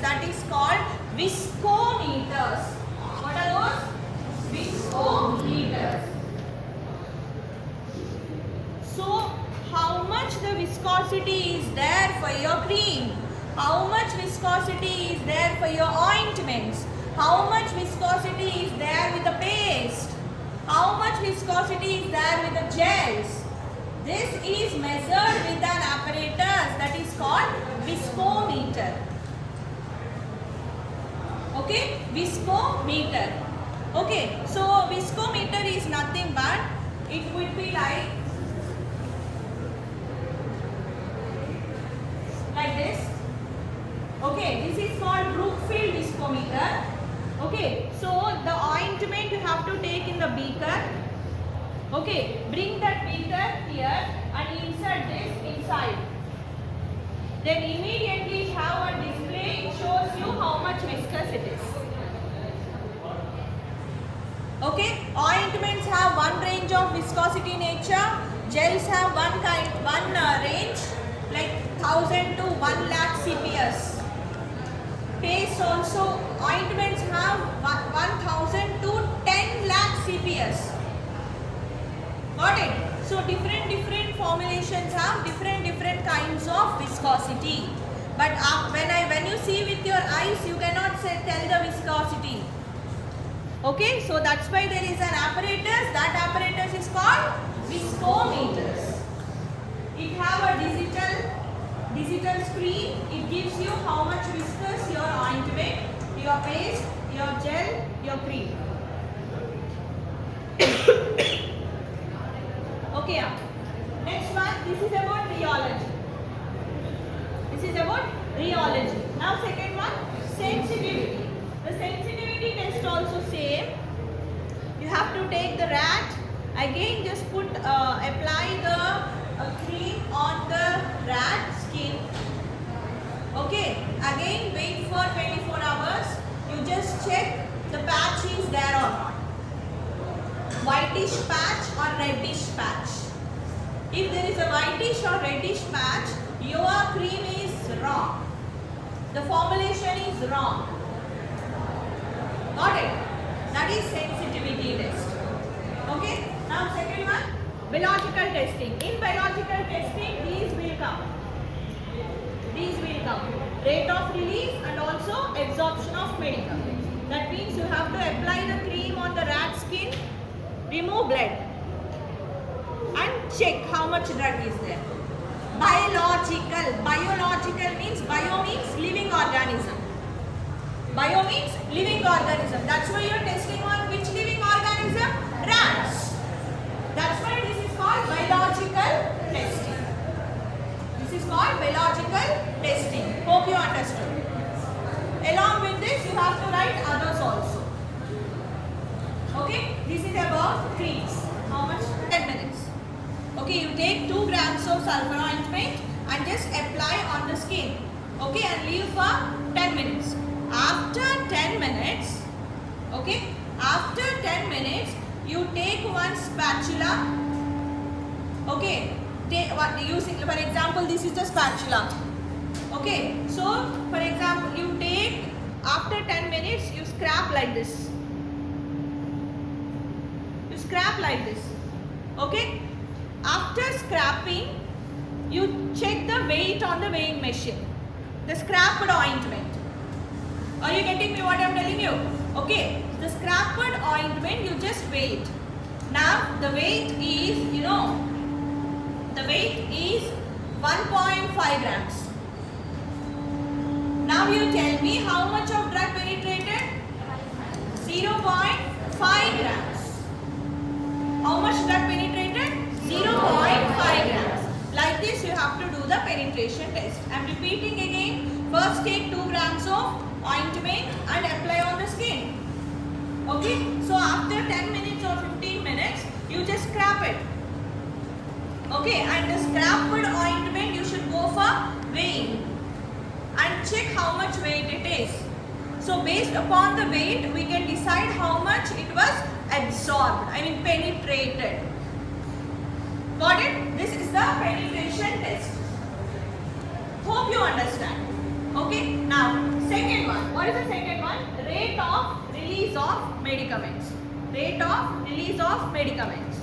that is called viscometers. What are those? Viscometers. So how much the viscosity is there for your cream? How much viscosity is there for your ointments? How much viscosity is there with the paste? How much viscosity is there with the gels? This is measured with an apparatus that is called viscometer. Okay, viscometer. Okay, so viscometer is nothing but it would be like this. Okay, this is called Brookfield viscometer. Okay, so the ointment you have to take in the beaker. Okay, bring that beaker here and insert this inside. Then immediately have a display. It shows you how much viscous it is. Okay, ointments have one range of viscosity nature. Gels have one range like 1000 to 1 lakh CPS. Paste also, ointments have 1000 to 10 lakh CPS. Got it? So different formulations have different kinds of viscosity. But when you see with your eyes, you cannot tell the viscosity. Okay, so that's why there is an apparatus. That apparatus is called viscometers. It have a digital screen. It gives you how much viscous your ointment, your paste, your gel, your cream. Okay, next one, this is about rheology. Now second one, sensitivity. The sensitivity test also same. You have to take the rat, again just apply the cream on the rat skin. Okay, again wait for 24 hours. You just check the patch is there or not. Whitish patch or reddish patch. If there is a whitish or reddish patch, your cream is wrong. The formulation is wrong. Got it? That is sensitivity test. Okay. Now second one, biological testing. In biological testing, these will come. Rate of release and also absorption of medicament. That means you have to apply the cream on the rat skin, remove blood and check how much drug is there. Biological means bio means living organism. Bio means living organism. That's why you are testing on which living organism? Rats. That's why this is called biological testing. Hope you understood. Along with this, you have to write others also. Okay, this is about creams. How much? 10 minutes. Okay, you take 2 grams of sulfur ointment and just apply on the skin. Okay, and leave for 10 minutes. After 10 minutes, okay, you take one spatula. Okay, for example, this is the spatula. Okay, so for example, you take after 10 minutes, you scrap like this. Okay, after scrapping, you check the weight on the weighing machine. The scrapped ointment. Are you getting me what I am telling you? Okay, the scrapped ointment, you just weigh it. Now the weight is, 1.5 grams. Now you tell me how much of drug penetrated? 0.5 grams. How much drug penetrated? 0.5 grams. Like this you have to do the penetration test. I am repeating again. First take 2 grams of ointment and apply on the skin. Okay, so after 10 minutes or 15 minutes, you just scrap it. Okay, and the scrapped ointment you should go for weighing and check how much weight it is. So based upon the weight, we can decide how much it was absorbed, penetrated. Got it? This is the penetration test. Hope you understand. Okay, now Second one. What is the second one? Rate of release of medicaments. Rate of release of medicaments.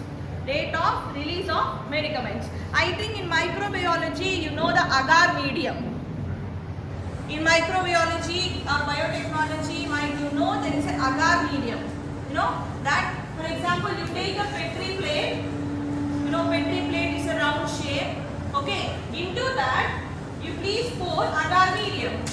Rate of release of medicaments. I think in microbiology you know the agar medium. In microbiology or biotechnology, you know there is an agar medium. You know that, for example, you take a Petri plate. You know Petri plate is a round shape. Okay. Into that you please pour agar medium.